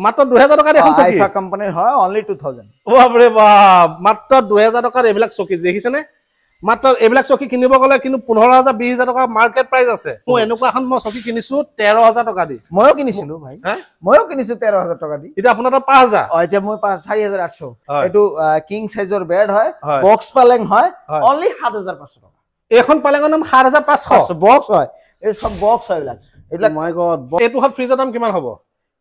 মাত্ৰ 2000 টকা এখন চকী আইফা কোম্পানীৰ হয় অনলি 2000 বাপৰে বাপ মাত্ৰ 2000 টকাৰ এইবিলাক চকী দেখিছেনে মাত্ৰ এইবিলাক চকী কিনিব গলে কিন্তু 15000 20000 টকা মাৰ্কেট প্ৰাইস আছে মই এনেকুৱা এখন মই চকী কিনিছো 13000 টকা দি ময়ো কিনিছিলো ভাই ময়ো কিনিছো 13000 টকা দি এটা আপোনাৰ 5000 এতিয়া মই 4800 এটো কিং সাইজৰ বেড হয় বক্স পালেং হয় অনলি 7500 টকা এখন পালেঙৰ নাম 7500 বক্স হয় এই সব বক্স হয় এইবিলাক মাই গড এটো হল ফ্ৰিজৰ দাম কিমান হ'ব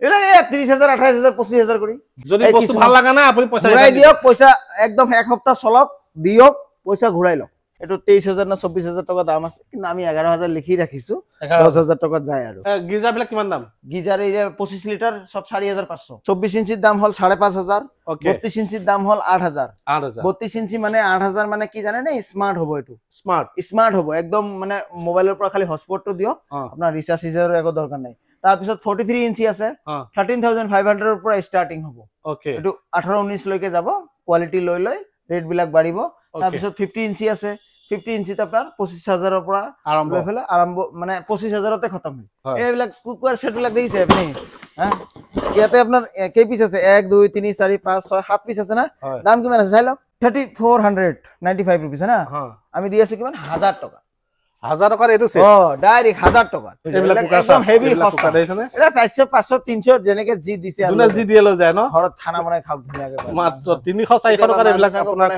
এলা 30000 28000 25000 কৰি যদি বস্তু ভাল লাগা না আপুনি পইচা ঘুৰাই দিয়ক পইচা একদম এক সপ্তাহ চলক দিয়ক পইচা ঘুৰাই লওক এটো 23000 না 24000 টকা দাম আছে কিন্তু আমি 11000 লিখি ৰাখিছো 10000 টকা যায় আৰু গিজাৰ বিলাক কিমান দাম গিজাৰ এই 25 লিটাৰ সব 4500 24 ইঞ্চিৰ দাম হল 5500 32 ইঞ্চিৰ দাম হল 8000 32 ইঞ্চি মানে 8000 মানে কি জানে না স্মার্ট হ'ব এটো স্মার্ট হ'ব একদম মানে মোবাইলৰ পৰা খালি হটস্পটটো দিও আপোনাৰ ৰিচাৰ্জ সিজাৰৰ একো দৰকাৰ নাই তাৰ পিছত 43 ইঞ্চি আছে 13500 ৰ পৰা স্টাৰ্টিং হ'ব ওকে এটো 18 19 লৈকে যাব কোৱালিটি লৈ লৈ ৰেট বিলাক বাঢ়িব তাৰ পিছত 50 ইঞ্চি আছে 50 ইঞ্চিত আপোনাৰ 25000 ৰ পৰা আৰম্ভ মানে 25000 তে খতম হয় এইবিলাক কুকাৰ সেট বিলাক দেখিছে আপুনি ইয়াতে আপোনাৰ কেই পিস আছে 1 2 3 4 5 6 7 পিস আছে না দাম কিমান আছে চাই লওক 3495 रुपीस है ना আমি দি আছো কিমান 1000 টাকা 1000 টাকার এটো সে ডাইরেক্ট 1000 টাকা একদম হেভি কুকার দেইছনে এটা 400 500 300 জেনেকে জি দিছে জুনা জি দিয়েলো যায় ন ঘৰত খানা বনাই খাও ধুনিয়াকে মাত্ৰ 300 400 টাকা এবিলাক আপোনাৰ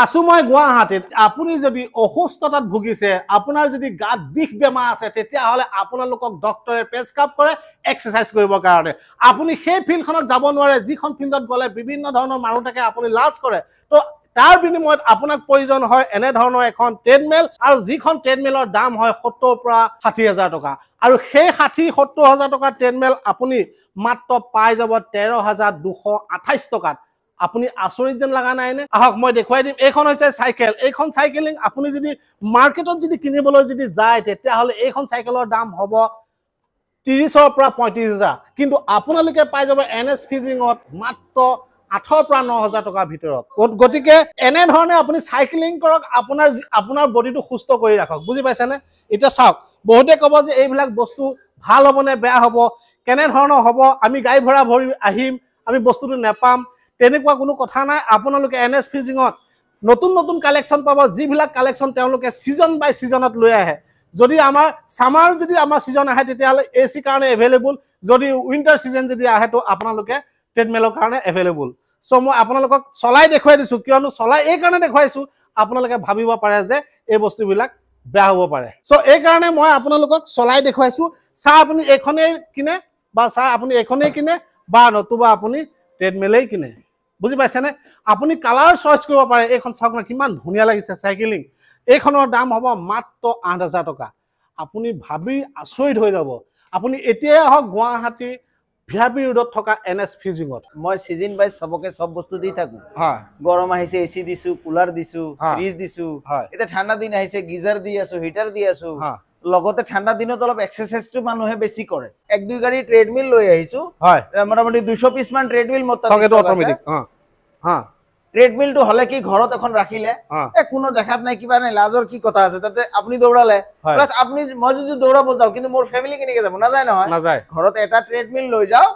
আসু মই গুৱাহাটীত আপুনি যদি অসুস্থতাত ভুগিছে আপোনাৰ যদি গাত বিষ বেমাৰ আছে তেতিয়া হলে আপোনালোকক ডক্টৰে প্ৰেছক্ৰাইব কৰে এক্সাৰসাইজ কৰিবৰ কাৰণে আপুনি সেই ফিল্ডখনত যাব নোৱাৰে যিখন ফিল্ডত গলে বিভিন্ন ধৰণৰ মানুহ থাকে আপুনি লাজ কৰে তো তাৰ বিনিময়ত আপোনাক প্ৰয়োজন হয় এনে ধৰণৰ এখন ট্ৰেডমিল আৰু যিখন ট্ৰেডমিলৰ দাম হয় 70 পৰা 60000 টকা আৰু সেই 70000 টকা ট্ৰেডমিল আপুনি মাত্ৰ পাই যাব 13228 টকাত আপুনি আচৰিত যেন লাগা নাই নে আহক মই দেখুৱাই দিম এইখন হৈছে সাইকেল এইখন সাইকেলিং আপুনি যদি মাৰ্কেটত যদি কিনিবলৈ যদি যায় তেতিয়া হলে এইখন সাইকেলৰ দাম হ'ব 30 পৰা 35000 কিন্তু আপোনালোকে পাই যাব এনএস ফিজিংত মাত্ৰ 8 পৰা 9000 টকা ভিতৰত গটিকে এনে ধৰণে আপুনি সাইকেলিং কৰক আপোনাৰ বডিটো সুস্থ কৰি ৰাখক বুজি পাইছানে এটা চাওক বহুতে কব যে এইবিলাক বস্তু ভাল হ'বনে বেয়া হ'ব কেনে ধৰণৰ হ'ব আমি গাই ভৰা ভৰি আহিম আমি বস্তুটো নেপাম তেনেকুৱা কোনো কথা নাই আপোনালোকে এনএস ফিজিংত নতুন নতুন কালেকচন পাব যিবিলাক কালেকচন তেওঁলোকে সিজন বাই সিজনত লৈ আহে যদি আমাৰ সামাৰ যদি আমাৰ সিজন আহে তেতিয়া হলে এসি কাৰণে अवेलेबल যদি উইন্টাৰ সিজন যদি আহে তো আপোনালোকে ট্ৰেডমিলৰ কাৰণে अवेलेबल সো মই আপোনালোকক চলাই দেখুৱাই দিছো কিয়নো চলাই এই কাৰণে দেখুৱাইছো আপোনালোকে ভাবিব পাৰে যে এই বস্তুবিলাক বেয়া হ'ব পাৰে সো এই কাৰণে মই আপোনালোকক চলাই দেখুৱাইছো সা আপুনি এখনে কিনে বা সা আপুনি এখনে কিনে বা নতুবা আপুনি ট্ৰেডমিলেই কিনে বুজি পাইছেনে আপুনি কালাৰ চয়েস কৰিব পাৰে এইখন চাওক না কিমান ধুনিয়া লাগিছে সাইকেলিং এইখনৰ দাম হ'ব মাত্ৰ 8000 টকা আপুনি ভাবি আচৰিত হৈ যাব আপুনি এতিয়া হক গুৱাহাটী ভিআইপি ৰোডত থকা এনএস ফিজিংত মই সিজন বাই সবকে সব বস্তু দি থাকো হয় গৰম আহিছে এসি দিছো কুলাৰ দিছো ফ্ৰিজ দিছো এটা ঠাণ্ডা দিন আহিছে গিজাৰ দি আছো হিটাৰ দি আছো লগতে ঠাণ্ডা দিনত অলপ এক্সাৰসাইজটো মানুহে বেছি কৰে এক দুই গাড়ী ট্ৰেডমিল লৈ আহিছো হয় মোটামুটি 200 পিস মান ট্ৰেডমিল মত সঙ্গেটো অটোমেটিক ট্ৰেডমিল তো হলে কি ঘৰত এখন ৰাখিলে কোনো দেখাত নাই কিবা নাই লাজৰ কি কথা আছে তাতে আপুনি দৌৰালে প্লাস আপুনি মই যদি দৌৰাব যাও কিন্তু মোৰ ফ্যামিলি কেনেকে যাব না যায় নহয় ঘৰত এটা ট্ৰেডমিল লৈ যাও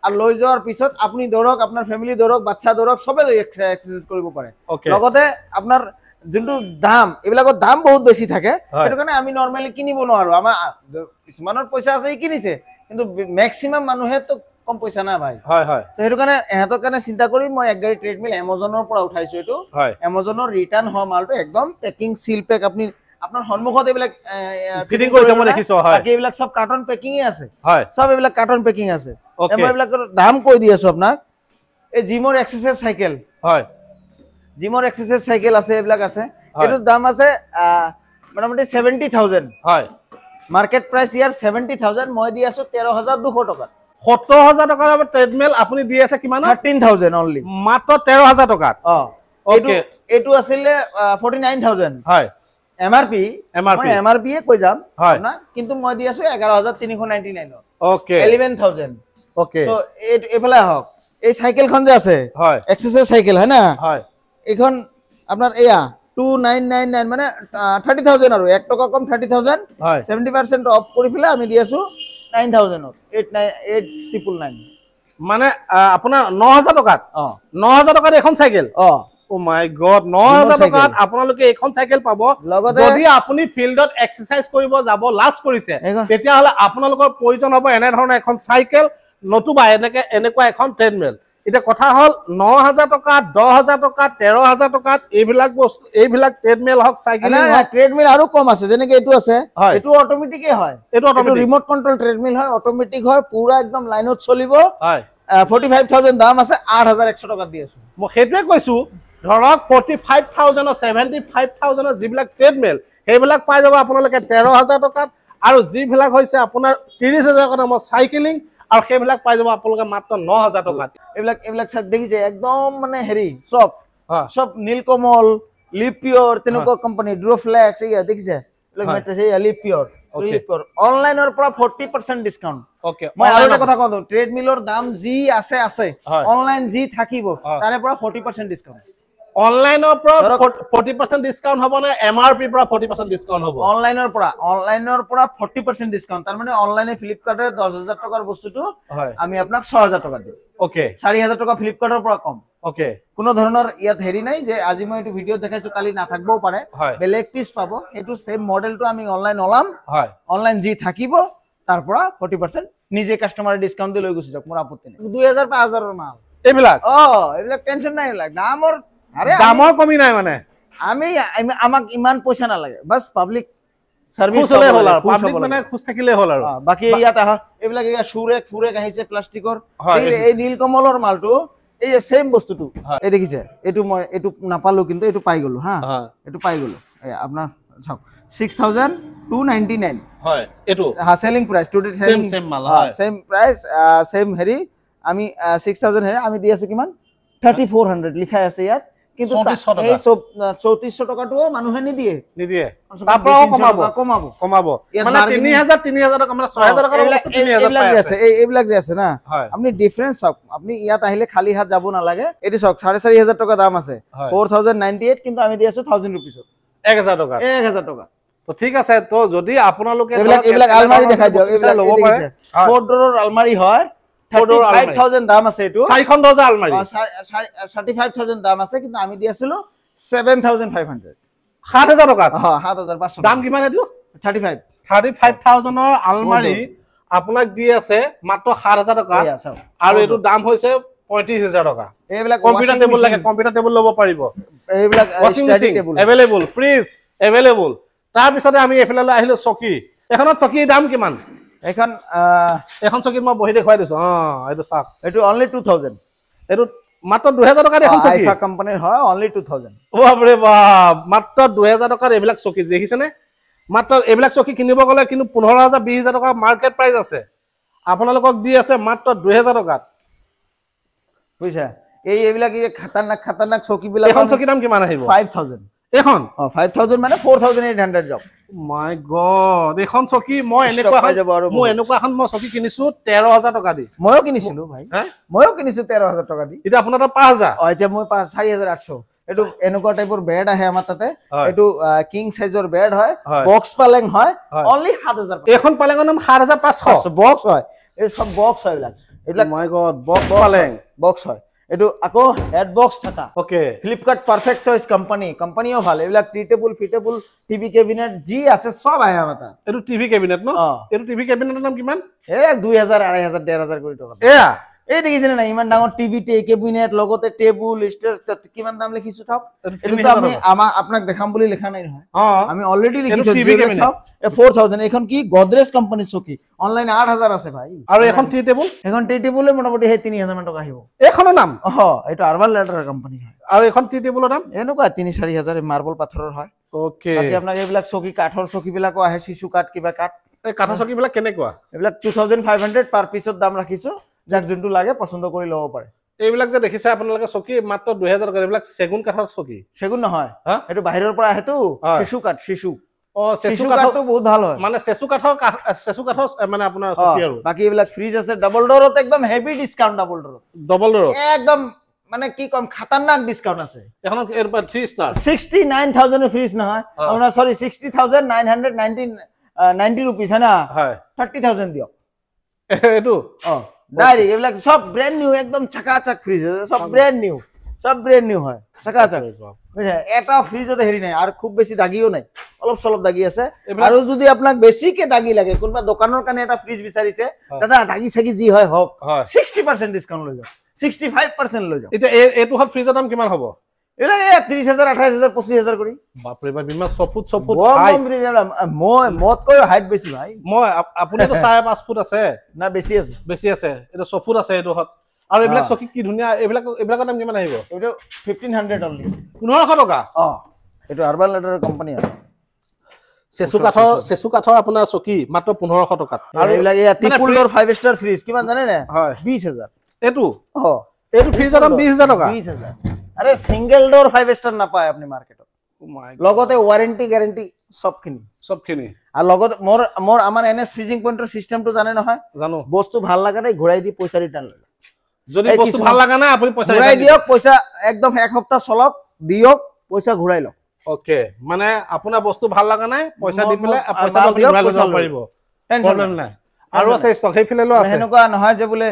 আৰু লৈ যোৱাৰ পিছত আপুনি দৌৰক আপোনাৰ ফ্যামিলি দৌৰক বাচ্চা দৌৰক সবে এক্সাৰসাইজ কৰিব পাৰে লগতে আপোনাৰ যোনটো দাম এবিলাকৰ দাম বহুত বেছি থাকে সেইটো কাৰণে আমি নৰমালি কিনিব নোৱাৰো আমাৰ কিছুমানৰ পইচা আছে কিনিছে কিন্তু ম্যাক্সিমাম মানুহে তো কম পইচা না ভাই হয় হয় তো হেতু কাৰণে এহতৰ কাৰণে চিন্তা কৰি মই এক গাড়ী ট্ৰেডমিল Amazonৰ পৰা উঠাইছো এটো Amazonৰ ৰিটাৰ্ন হ মালটো একদম পেকিং সিল পেক আপুনি আপোনাৰ সন্মুখত এবিলাক ফিটিং কৰিছে মই দেখিছো হয় বাকি এবিলাক সব কাৰ্টন পেকিংই আছে হয় সব এবিলাক কাৰ্টন পেকিং আছে মই এবিলাকৰ দাম কৈ দি আছো আপোনাক এই জিমৰ এক্সাৰসাইজ সাইকেল হয় জিমৰ এক্সাৰসাইজ সাইকেল আছে এবিলাক আছে এটো দাম আছে মোটামুটি 70000 হয় মার্কেট প্রাইস ইয়ার 70000 মই দি আছো 13200 টাকা 70000 টাকাৰ ট্ৰেডমিল আপুনি দি আছে কিমান 13000 অনলি মাত্ৰ 13000 টাকাত ওকে এটো আছিল 49000 হয় এমআরপি মই এমআরপি এ কৈ যাম না কিন্তু মই দি আছো 11399 ওকে 11000 ওকে তো এফালে হক এই সাইকেলখন যে আছে হয় এক্সারসাইজ সাইকেল হয় না হয় এখন আপনার এয়া 2999 মানে 30000 আৰু 1 টাকা কম 30000 70% অফ কৰি ফেলে আমি দি আছো 9000 8989 মানে আপোনাৰ 9000 টকাত 9000 টকাত এখন চাইকেল ও মাই গড 9000 টকাত আপোনালোকে এখন চাইকেল পাব যদি আপুনি ফিল্ডত এক্সাৰসাইজ কৰিব যাব লাজ কৰিছে তেতিয়া হলে আপোনালোকৰ প্ৰয়োজন হ'ব এনে ধৰণৰ এখন চাইকেল নতুবা এনেকুৱা এখন ট্ৰেডমিল এটা কথা হল 9000 টকা 10000 টকা 13000 টকা এইবিলাক বস্তু এইবিলাক ট্ৰেডমিল হক সাইকেল হক ট্ৰেডমিল আৰু কম আছে যেনেকে এটো আছে এটো অটোমেটিকই হয় এটো ৰিমোট কন্ট্ৰোল ট্ৰেডমিল হয় অটোমেটিক হয় পুৰা একদম লাইনত চলিব হয় 45000 দাম আছে 8100 টকা দি আছো মই হেতুৱে কৈছো ধৰক 45000 75000 যিবিলাক ট্ৰেডমিল হেবিলাক পাই যাব আপোনালোকে 13000 টকাত আৰু যিবিলাক হৈছে আপোনাৰ 30000 টকা মই সাইকেলিং আৰু হেবিলাক পাই যাব আপোনালোকে মাত্ৰ 9000 টকাত এইবিলাক চাক দেখিছে একদম মানে হেৰি সব নীলকমল লিপিয়ৰ তেনেকুৱা কোম্পানী ড্ৰোফ্লেক্স এই দেখিছে এইবিলাক মেট্ৰেছ এই লিপিয়ৰ অনলাইনৰ পৰা 40% ডিসকাউন্ট ওকে মই আৰু এটা কথা কওঁ ট্ৰেডমিলৰ দাম যি আছে অনলাইন যি থাকিব তাৰে পৰা 40% ডিসকাউন্ট অনলাইনৰ পৰা 40% ডিসকাউন্ট হ'ব না এমআৰপি পৰা 40% ডিসকাউন্ট হ'ব অনলাইনৰ পৰা 40% ডিসকাউন্ট তাৰ মানে অনলাইনে ফ্লিপকাৰ্টৰ 10000 টকাৰ বস্তুটো আমি আপোনাক 6000 টকা দিম ওকে 4000 টকা ফ্লিপকাৰ্টৰ পৰা কম ওকে কোনো ধৰণৰ ইয়াত হেৰি নাই যে আজি মই এইটো ভিডিও দেখাইছো কালি না থাকবও পাৰে বেলেগ পিস পাব এটো সেম মডেলটো আমি অনলাইন ওলাম হয় অনলাইন যি থাকিব তাৰ পৰা 40% নিজে কাস্টমাৰ ডিসকাউন্ট দি লৈ গুছি যাওক মোৰ আপত্তি নাই 2000 5000 ৰ মাল এইবিলাক এইবিলাক টেনচন নাই লাগ দামৰ কমি নাই মানে আমাক ইমান পইচা না লাগে বাস পাবলিক সার্ভিস হলে হল আর পাবলিক মানে খুশ থাকিলে হল আর বাকি ইয়াত এইবিলাক ফুৰেক আহিছে প্লাষ্টিকৰ এই নীলকমলৰ মালটো এই সেম বস্তুটো এই দেখিছে এটো মই এটো নাপালো কিন্তু এটো পাই গলো হা এটো পাই গলো আপোনাৰ চাওক 6299 হয় এটো সেলিং প্ৰাইস টুডে সেম মাল হয় সেম প্ৰাইস সেম হেৰি আমি 6000 হেৰি আমি দি আছো কিমান 3400 লিখা আছে ইয়াত কিন্তু এই 3400 টাকাটো মানুহে নিদিয়ে তারপরও কমাবো মানে 3000 টাকা মানে 6000 টাকা বস্তু 3000 পাই আছে এইবিলাক যে আছে না আপনি ডিফারেন্স চাওক আপনি ইয়াত আহিলে খালি হাত যাব না লাগে এটি চাওক 4500 টাকা দাম আছে 4098 কিন্তু আমি দি আছো 1000 রুপিস 1000 টাকা 1000 টাকা তো ঠিক আছে তো যদি আপোনালোকে এইবিলাক আলমাৰি দেখাই দিও এইবিলাক লব পাৰে 4 ডোৰৰ আলমাৰি হয় 35000 দাম আছে এটো 4খন দরজা আলমারি 35000 দাম আছে কিন্তু আমি দি আছিলো 7500 7000 টাকা 7500 দাম কিমান এটো 35000 ৰ আলমাৰি আপোনাক দি আছে মাত্ৰ 7000 টাকা আৰু এটো দাম হৈছে 35000 টাকা এইবিলাক কম্পিউটাৰ টেবুল লাগে কম্পিউটাৰ টেবুল লব পাৰিব এইবিলাক study table available fridge available তাৰ পিছতে আমি এফালে আহিলো চকী এখনত চকীৰ দাম কিমান এখন চকীত মই বহি দেখুৱাই দিছো এটো চাক এটো অনলি 2000 এটো মাত্ৰ 2000 টাকা এখন চকী আইফা কোম্পানীৰ হয় অনলি 2000 ও বাপৰে বাপ মাত্ৰ 2000 টাকাৰ এইবিলাক চকী দেখিছে নে মাত্ৰ এইবিলাক চকী কিনিব গলে কিন্তু 15000 20000 টকা মাৰ্কেট প্ৰাইস আছে আপোনালোকক দি আছে মাত্ৰ 2000 টাকাত বুইছা এইবিলাক খতৰনাক চকী বিলাক এখন চকী দাম কিমান আহিব 5000 এখন 5000 মানে 4800 যাব মাই গড এখন চকী মই এনেকুৱা এখন মই চকী কিনিছো 13000 টকা দি ময়ো কিনিছিলো ভাই ময়ো কিনিছো 13000 টকা দি এটা আপোনাৰ 5000 এতিয়া মই 4800 এটো এনেকুৱা টাইপৰ বেড আহে আমাৰ তাতে এটো কিং সাইজৰ বেড হয় বক্স পালেং হয় অনলি 7000 এখন পালেংৰ নাম 7500 বক্স হয় এই সব বক্স হয় এইবিলাক মাই গড বক্স পালেং বক্স হয় এটো আকৌ হেড বক্স থাকা ওকে ফ্লিপকার্ট পারফেক্ট চয়েস কোম্পানিও ভালো এবিলাক টিটেবল ফিটেবল টিভি ক্যাবিনেট জি আছে সব আহে আমাৰ তাত এটো টিভি ক্যাবিনেট ন এটো টিভি ক্যাবিনেটৰ নাম কিমান 2000 2500 1500 কোটি টাকা এই দেখিছেনে না ইমান ডাঙৰ টিভি ক্যাবিনেট লগতে টেবুল স্টার কিমান দাম লিখিছো থাক এটো আমি আপোনাক দেখাম বুলি লেখা নাই নহয় আমি অলরেডি লিখিছো টিভি ক্যাবিনেট 4000 এখন কি গোদরেজ কোম্পানিৰ চকী অনলাইন 8000 আছে ভাই আৰু এখন টি টেবুল মোটামুটি 3000 মান টকা আহিব এখনৰ নাম এটো আৰবান লেডাৰ কোম্পানী হয় আৰু এখন টি টেবুলৰ দাম এনেকুৱা 3-4000 মাৰ্বল পাথৰৰ হয় ওকে বাকি আপোনাক এইবিলাক চকী কাঠৰ চকী বিলাকো আহে শিশু কাঠ কিবা কাঠ এই কাঠৰ চকী বিলাক কেনেকুৱা এইবিলাক 2500 পাৰ পিছত দাম ৰাখিছো যাক যোনটো লাগে পছন্দ কৰি লব পাৰে এইবিলাক যে দেখিছে আপোনালোকে চকী মাত্ৰ 2000 টকা এইবিলাক সেগুন কাঠৰ চকী সেগুন নহয় এটো বাহিৰৰ পৰা আহেতো শিশু কাঠ শিশু চেসু কাঠটো বহুত ভাল হয় মানে চেসু কাঠৰ মানে আপোনাৰ চকী আৰু বাকি এইবিলাক ফ্ৰিজ আছে ডাবল ডোৰত একদম হেভি ডিসকাউন্ট ডাবল ডোৰ একদম মানে কি কম খতৰনাক ডিসকাউন্ট আছে এখন এৰ 3 স্টাৰ 69000 এৰ ফ্ৰিজ নহয় আপোনাৰ সরি 60990 রুপিস है না হয় 30000 দিও এটো ডাইরেক্ট এবিলাক সব ব্র্যান্ড নিউ একদম চাকাচাক ফ্রিজ সব ব্র্যান্ড নিউ হয় চাকাচাক বুঝা এটা ফ্রিজতে হেৰি নাই আর খুব বেশি দাগিও নাই অলপ সলপ দাগি আছে আর যদি আপনাক বেছিকে দাগি লাগে কোনবা দোকানৰ কানে এটা ফ্ৰিজ বিচাৰিছে দাদা দাগি ছাগি যি হয় হক 60% ডিসকাউন্ট লৈ যাও 65% লৈ যাও এটা এটো হট ফ্ৰিজৰ দাম কিমান হ'ব এলা 30000 28000 25000 কৰি বাপ ৰে বাপ বিমা 6 ফুট হাই মই মত কই হাইট বেছি ভাই মই আপুনি তো 5.5 ফুট আছে না বেছি আছে এটা 6 ফুট আছে এটো হট আৰু এবিলাক চকি কি ধুনিয়া এবিলাকৰ দাম কিমান আহিব এটো 1500 অনলি 1500 টকা এটো আৰবান লেডাৰ কোম্পানী আছে সেসু কাঠৰ আপোনাৰ চকি মাত্ৰ 1500 টকাত আৰু এবিলাক এয়া টিপুলডৰ 5 ষ্টাৰ ফ্ৰিজ কিমান জানে না 20000 এটো এটো ফ্ৰিজৰ দাম 20000 টকা 20000 আরে সিঙ্গেল ডোর 5 স্টার না পায় আপনি মার্কেটত লগতে ওয়ারেন্টি গ্যারান্টি সবখিনি আর লগত মোর আমার এনএস ফ্রিজিং পয়েন্টৰ সিস্টেমটো জানে নহয় জানো বস্তু ভাল লাগা নাই ঘুরাই দি পয়সা রিটার্ন লয় যদি বস্তু ভাল লাগা না আপুনি পয়সা ঘুরাই দিয়ক পয়সা একদম এক সপ্তাহ চলক দিয়ক পয়সা ঘুরাই লওক ওকে মানে আপোনাৰ বস্তু ভাল লাগা নাই পয়সা দি পেলে পয়সা ঘুৰাই লব পাৰিব প্ৰবলেম নাই আৰু আছে ষ্টক হেফিলেলো আছে হেনকা নহয় যে বোলে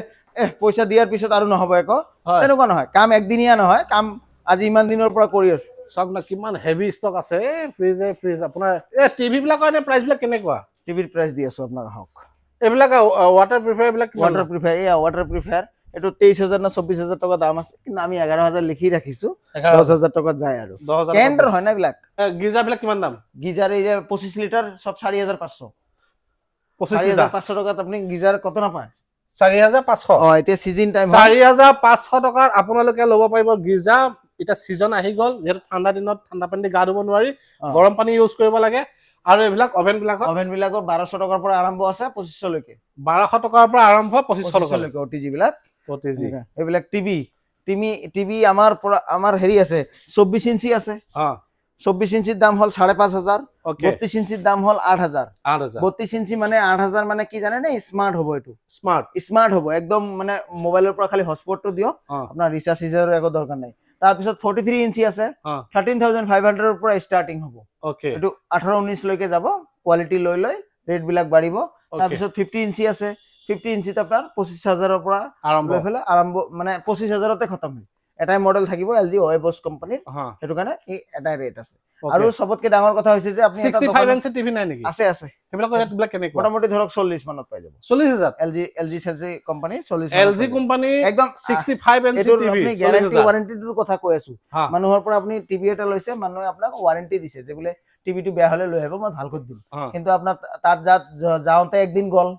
পয়সা দিয়াৰ পিছত আৰু নহব একো তেনেকুৱা নহয় কাম একদিনিয়া নহয় কাম আজি ইমান দিনৰ পৰা কৰি আছো সব না কিমান হেভি ষ্টক আছে ফ্ৰিজ আপোনাৰ টিভি বিলাকৰ নে প্ৰাইস বিলাক কেনেকুৱা টিভিৰ প্ৰাইস দি আছো আপোনাক হক এবিলাক ওয়াটার প্রিফায়ার বিলাক ওয়াটার প্রিফায়ার এটো 23000 না 24000 টাকা দাম আছে কিন্তু আমি 11000 লিখি রাখিছো 10000 টাকা যায় আৰু কেন্ডার হয় না বিলাক গিজার বিলাক কিমান দাম গিজার এই 25 লিটার সব 4500 4500 টাকাত আপনি গিজার কত না পায় 4500 এটা সিজন টাইম 4500 টাকাৰ আপোনালোকে লব পাৰিব গিজা এটা সিজন আহি গল যেটো ঠাণ্ডা দিনত ঠাণ্ডা পানী গা ধুব নোৱাৰি গৰম পানী ইউজ কৰিব লাগে আৰু এবিলাক ওভেন বিলাকৰ 1200 টাকাৰ পৰা আৰম্ভ আছে 2500 লৈকে 1200 টাকাৰ পৰা আৰম্ভ 2500 লৈকে ওটিজি বিলাক এবিলাক টিভি আমাৰ হেৰি আছে 24 ইঞ্চি আছে 24 ইঞ্চিৰ দাম হল 5500 32 ইঞ্চিৰ দাম হল 8000 32 ইঞ্চি মানে 8000 মানে কি জানে না স্মার্ট হ'ব এটো স্মার্ট হ'ব একদম মানে মোবাইলৰ পৰা খালি হটস্পটটো দিও আপোনাৰ ৰিচাৰ্জ সিজাৰৰ একো দৰকাৰ নাই তাৰ পিছত 43 ইঞ্চি আছে 13500 ৰ পৰা স্টাৰ্টিং হ'ব ওকে এটো 18 19 লৈকে যাব কোৱালিটি লৈ ৰেট বিলাক বাঢ়িব তাৰ পিছত 50 ইঞ্চি আছে 50 ইঞ্চিত আপোনাৰ 25000 ৰ পৰা আৰম্ভ মানে 25000 তে খতম হয় এটাই মডেল থাকিব এলজি ওয়েবস কোম্পানীৰ হেতু কাৰণে এই এটাই ৰেট আছে আৰু সবতকে ডাঙৰ কথা হৈছে যে আপুনি 65 ইঞ্চি টিভি নাই নেকি আছে হেবিলাকৰ ৰেট বিলাক কেনেকুৱা মোটামুটি ধৰক 40 মানত পাই যাব 40000 এলজি কোম্পানী 40 এলজি কোম্পানী একদম 65 ইঞ্চি টিভি আপুনি গ্যাৰান্টি ওয়াৰেন্টিৰ কথা কৈ আছো মানুহৰ পৰা আপুনি টিভি এটা লৈছে মানুহে আপোনাক ওয়াৰেন্টি দিছে যে বোলে টিভিটো বেয়া হলে লৈ আহিব মই ভাল কৰি দিম কিন্তু আপোনাৰ তাত যাওঁতে একদিন গল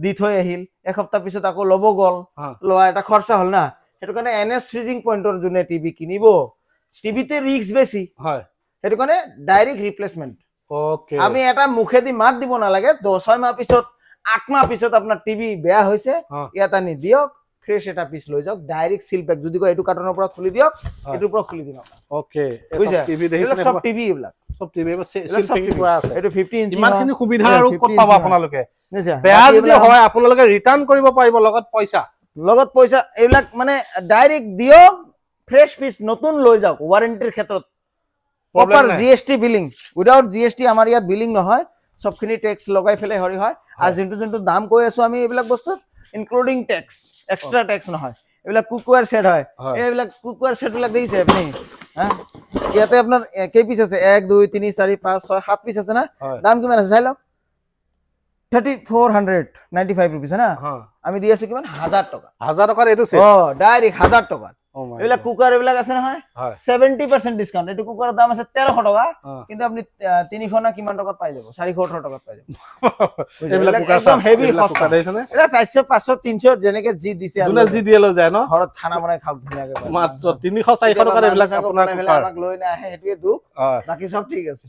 দি থৈ আহিল এক সপ্তাহ পিছত আকৌ লব গল লোৱা এটা খৰচা হল না হেতু কাৰণে এনএস ফ্ৰিজিং পয়েন্টৰ জুনে টিভি কিনিব টিভিতে ৰিস্ক বেছি হয় হেতু কাৰণে ডাইৰেক্ট ৰিপ্লেসমেন্ট ওকে আমি এটা মুখেদি মাত দিব না লাগে 6 মাহ পিছত 8 মাহ পিছত আপোনাৰ টিভি বেয়া হৈছে ইয়াত আনি দিয়ক ফ্ৰেশ এটা পিস লৈ যাওক ডাইৰেক্ট সিল প্যাক যদি কয় এটো কাৰ্টনৰ পৰা খুলি দিয়ক এটোৰ পৰা খুলি দিম ওকে সব টিভি দেখিছে সব টিভি এইবিলাক সব টিভি সিল প্যাকিং কৰা আছে এটো 50 ইঞ্চি ইমানখিনি সুবিধা আৰু কত পাব আপোনালোকে বেয়া যদি হয় আপোনালোকে ৰিটাৰ্ণ কৰিব পাৰিব লগত পইচা এইবিলাক মানে ডাইৰেক্ট দিয়ক ফ্ৰেশ পিস নতুন লৈ যাওক ওয়াৰেন্টিৰ ক্ষেত্ৰত proper GST billing without GST আমাৰ ইয়াত বিলিং নহয় সবখিনি ট্যাক্স লগাই ফেলে হৰি হয় আৰু যোনটো দাম কৈ আছো আমি এইবিলাক বস্তু ইনক্লুডিং ট্যাক্স এক্সট্ৰা ট্যাক্স নহয় এইবিলাক কুকওয়্যাৰ সেট হয় এইবিলাক কুকওয়্যাৰ সেট বিলাক দেখিছে আপুনি ইয়াতে আপোনাৰ কেই পিস আছে 1 2 3 4 5 6 7 পিস আছে না দাম কিমান আছে চাই লওক 3495 rupees না আমি দি আছো কিমান 1000 টাকা এটো সে ডাইরেক্ট 1000 টাকা এলা কুকার এবিলাক আছে নহয় 70% ডিসকাউন্ট এটো কুকাৰৰ দাম আছে 1300 টাকা কিন্তু আপনি 300 না কিমান টাকাত পাই যাব 418 টাকাত পাই যাব এবিলাক কুকার একদম হেভি কুকার দেইছে না এটা 400 500 300 জেনেকে জি দিছে জুনা জি দিয়েলো যায় ন ঘৰত খানা বনাই খাও ধুনিয়াকে মাত্ৰ 300 400 টাকা এবিলাক আপোনাৰ কুকাৰ আমাক লৈ না আহে এটোৱে দুখ বাকি সব ঠিক আছে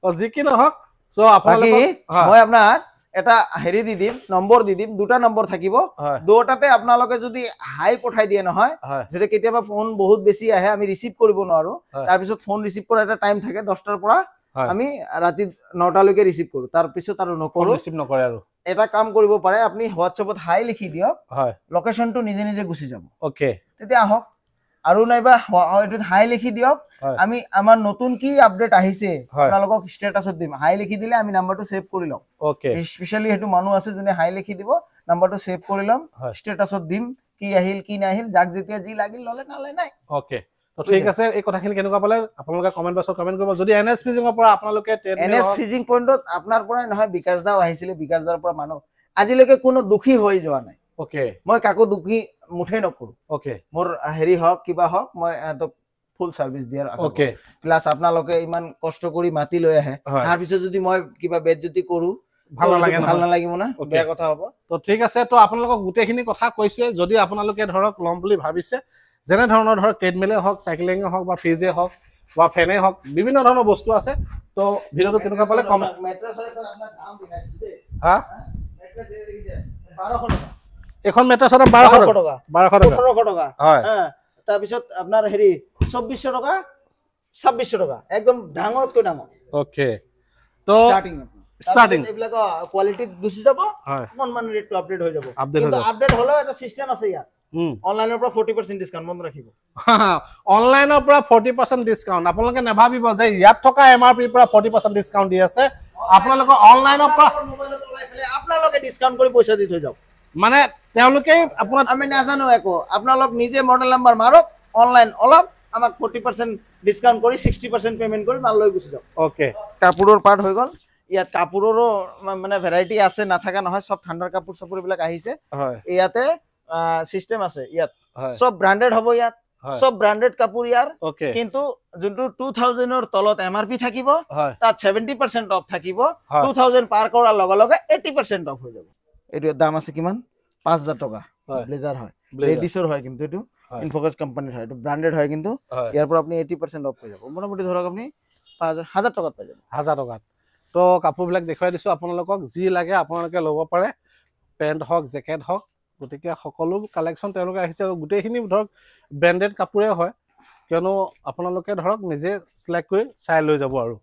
ও জি কি নহক সো আপোনালোকে মই আপোনাক এটা হেৰি দি দিম নম্বৰ দি দিম দুটা নম্বৰ থাকিব দুটাতে আপোনালোকে যদি হাই পঠাই দিয়ে নহয় যদি কেতিয়াবা ফোন বহুত বেছি আহে আমি ৰিসিভ কৰিব নোৱাৰো তাৰ পিছত ফোন ৰিসিভ কৰা এটা টাইম থাকে 10টাৰ পৰা আমি ৰাতি 9টা লৈকে ৰিসিভ কৰো তাৰ পিছত আৰু নকৰো ৰিসিভ নকৰে আৰু এটা কাম কৰিব পাৰে আপুনি হোৱাটছএপত হাই লিখি দিয়ক লোকেশনটো নিজে নিজে গুছি যাব ওকে তেতিয়া আহক আৰু নাইবা হয়তো হাই লিখি দিয়ক আমি আমাৰ নতুন কি আপডেট আহিছে আপোনালোকক ষ্টেটাছত দিম হাই লিখি দিলে আমি নাম্বাৰটো সেভ কৰি লম ওকে স্পেশালি হেতু মানুহ আছে যোনে হাই লিখি দিব নাম্বাৰটো সেভ কৰি লম ষ্টেটাছত দিম কি আহিল কি নাহিল যাক যেতিয়া যি লাগিল ললে নালে নাই ওকে তো ঠিক আছে এই কথাখিনি কেনেকুৱা পালে আপোনালোকে কমেন্ট বক্সত কমেন্ট কৰিব যদি এনএস ফিজিংৰ পৰা আপোনালোকে এনএস ফিজিং পইণ্টত আপোনাৰ পৰাই নহয় বিকাশ দাও আহিছিলে বিকাশ দাৰ পৰা মানুহ আজিলৈকে কোনো দুখী হৈ যোৱা নাই ওকে মই কাকো দুখী মুঠে নকৰো ওকে মোৰ হেৰি হওক কিবা হওক মই এতক ফুল সাৰ্ভিস দিয়াৰ ওকে প্লাস আপোনালোকে ইমান কষ্ট কৰি মাতি লৈ আহে তাৰ পিছত যদি মই কিবা বেজ্জতি কৰো ভাল নালাগিব না বেয়া কথা হ'ব তো ঠিক আছে তো আপোনালোকক গুটেখিনি কথা কৈছো যদি আপোনালোকে ধৰক লম বুলি ভাবিছে যেনে ধৰণৰ ধৰক ট্ৰেডমিলে হওক সাইক্লিং হওক বা ফ্ৰিজে হওক বা ফেনে হওক বিভিন্ন ধৰণৰ বস্তু আছে তো ভিডিওটো কেনেকুৱা পালে কমেন্ট মেট্ৰেছ এটা আপোনাৰ দাম দিনাই দিছে হা মেট্ৰেছ এই দেখিছে 1200 টাকা এখন মেট্ৰেছৰ দাম 1200 টাকা 1800 টাকা হয় তাৰ পিছত আপোনাৰ হেৰি 2400 টাকা 2600 টাকা একদম ডাঙৰতকৈ ডাঙৰ ওকে তো স্টাৰ্টিং এইবিলাক কোয়ালিটি গুছি যাব মন ৰেটটো আপডেট হৈ যাব কিন্তু আপডেট হলো এটা সিস্টেম আছে ইয়াত অনলাইনৰ পৰা 40% ডিসকাউন্ট মন ৰাখিব অনলাইনৰ পৰা 40% ডিসকাউন্ট আপোনালোকে নেভাবিব যে ইয়াত থকা এমআৰপি পৰা 40% ডিসকাউন্ট দি আছে আপোনালোকে অনলাইনৰ পৰা মোবাইলত ওলাই ফেলে আপোনালোকে ডিসকাউন্ট কৰি পইচা দি থৈ যাওক মানে তেওঁলোকে আপোনাৰ আমি নাজানো একো আপোনালোক নিজে মডেল নাম্বাৰ মাৰক অনলাইন অলপ আমাক 40% ডিসকাউন্ট কৰি 60% পেমেন্ট কৰি মাল লৈ গুছি যাওক ওকে কাপোৰৰ পাৰ্ট হৈ গল ইয়াত কাপোৰৰো মানে ভেৰাইটি আছে নাথাকা নহয় সব ঠাণ্ডাৰ কাপোৰ বিলাক আহিছে ইয়াতে সিস্টেম আছে ইয়াত সব ব্ৰ্যান্ডেড হ'ব ইয়াত সব ব্ৰ্যান্ডেড কাপোৰ ইয়াৰ কিন্তু যোনটো 2000 ৰ তলত এমআৰপি থাকিব তাত 70% অফ থাকিব 2000 পাৰ কৰাৰ লগে লগে 80% অফ হৈ যাব এটো দাম আছে কিমান 5000 টকা ব্লেজার হয় লেডিসৰ হয় কিন্তু এটো ইনফোকাস কোম্পানিৰ হয় এটো ব্ৰ্যান্ডেড হয় কিন্তু ইয়াৰ পৰা আপুনি 80% অফ হৈ যাব মোটামুটি ধৰক আপুনি 5000 টকাত পাই যাব 1000 টকাত তো কাপোৰবিলাক দেখুৱাই দিছো আপোনালোকক যি লাগে আপোনালোকে ল'ব পাৰে পেন্ট হওক জেকেট হওক গতিকে সকলো কালেকচন তেওঁলোকে আহিছে গোটেইখিনি ধৰক ব্ৰ্যান্ডেড কাপোৰে হয় কিয়নো আপোনালোকে ধৰক নিজে সিলেক্ট কৰি চাই লৈ যাব আৰু